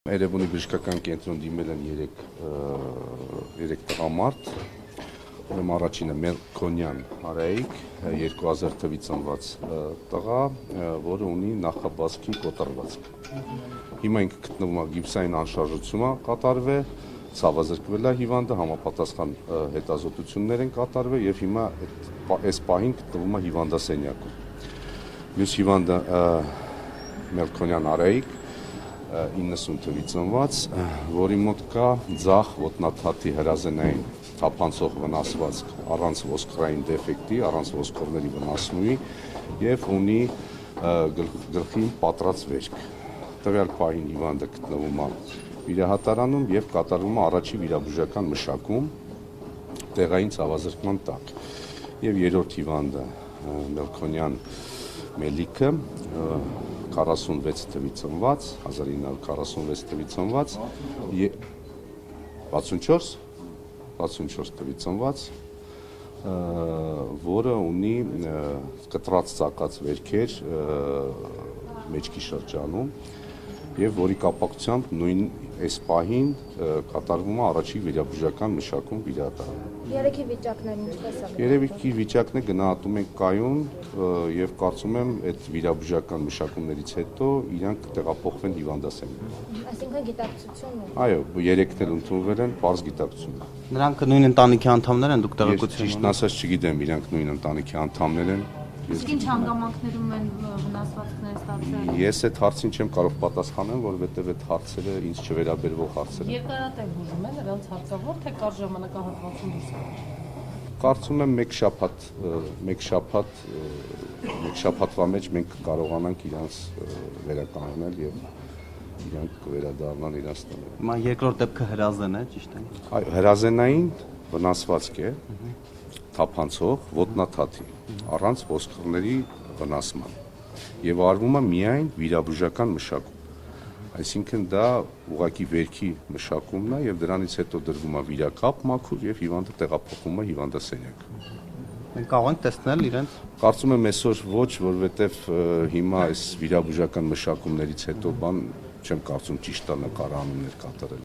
Երևանի բժշկական կենտրոն դիմել են երեք տղամարդ, ուրեմն առաջինը Մելքոնյան Արայիկ, 2000 թվականից ծնված տղա, որը ունի նախաբազկի կոտրվածք։ Հիմա ինքը գտնվում է գիպսային անշարժություն է կատարվել, ցավազրկվել է հիվանդը, համապատասխան հետազոտություններ են կատարվել եւ հիմա այս պահին գտնվում է հիվանդասենյակում։ Մյուս հիվանդը Մելքոնյան Արայիկ 90 թվականից ծնված, որի մոտ կա ձախ ոտնաթաթի հրազենային թափանցող վնասվածք առանց ոսկրային դեֆեկտի, առանց ոսկորների վնասումի եւ ունի գլխի պատրած վերք։ Տվյալ պահին հիվանդը գտնվում է վիրահատարանում եւ կատարվում է առաջի վիրաբուժական մշակում տեղային ցավազրկման տակ։ Եվ երրորդ հիվանդը Մելքոնյան Մելիքը 46 թվականից ծնված, 1946 թվականից ծնված, 64 թվականից ծնված, որը ունի կտրած ծակած վերքեր մեջքի շրջանում եւ որի կապակցությամբ նույն այս պահին կատարվում է առաջի վիրաբուժական մշակում վիրահատարում։ Երեքի վիճակներն ինչպես է։ Երևի վիճակն է գնահատում ենք կայուն եւ կարծում եմ այդ վիրաբուժական մշակումներից հետո իրանք տեղափոխվեն հիվանդասենյակ։ Այսինքն գիտակցություն ունի։ Այո, երեքն էլ ընդունվել են պարզ գիտակցություն։ Նրանք նույն ընտանիքի անդամներ են, դուք տեղեկություն ունեք։ Ճիշտն ասած չգիտեմ, իրանք նույն ընտանիքի անդամներ են։ Իսկ ինչ հանգամանքներում են վնասվածքներ ստացել։ Ես այդ հարցին չեմ կարող պատասխանել, որովհետև այդ հարցերը ինձ չվերաբերվող հարցեր են։ Երկարատև բուժում են նրանց հարկավոր, թե կար ժամանակահատվածում դուրս։ Կարծում եմ մեկ շաբաթվա մեջ մենք կարողանանք իրանց վերականգնել եւ իրանք կվերադառնան իրենց տները։ Հիմա երկրորդ դեպքը հրազեն է, ճիշտ է։ Այո, հրազենային վնասվածք է, թափանցող ոտնաթաթի, առանց ոսկրների վնասման եւ արվում է միայն վիրաբուժական մշակում։ Այսինքն դա ուղղակի վերքի մշակումն է եւ դրանից հետո դրվում է վիրակապ մաքուր եւ հիվանդը տեղափոխվում է հիվանդասենյակ։ Մենք կարող ենք տեսնել իրենց։ Կարծում եմ այսօր ոչ, որովհետեւ հիմա այս վիրաբուժական մշակումներից հետո չեմ կարծում ճիշտ է նկարահանումներ կատարել։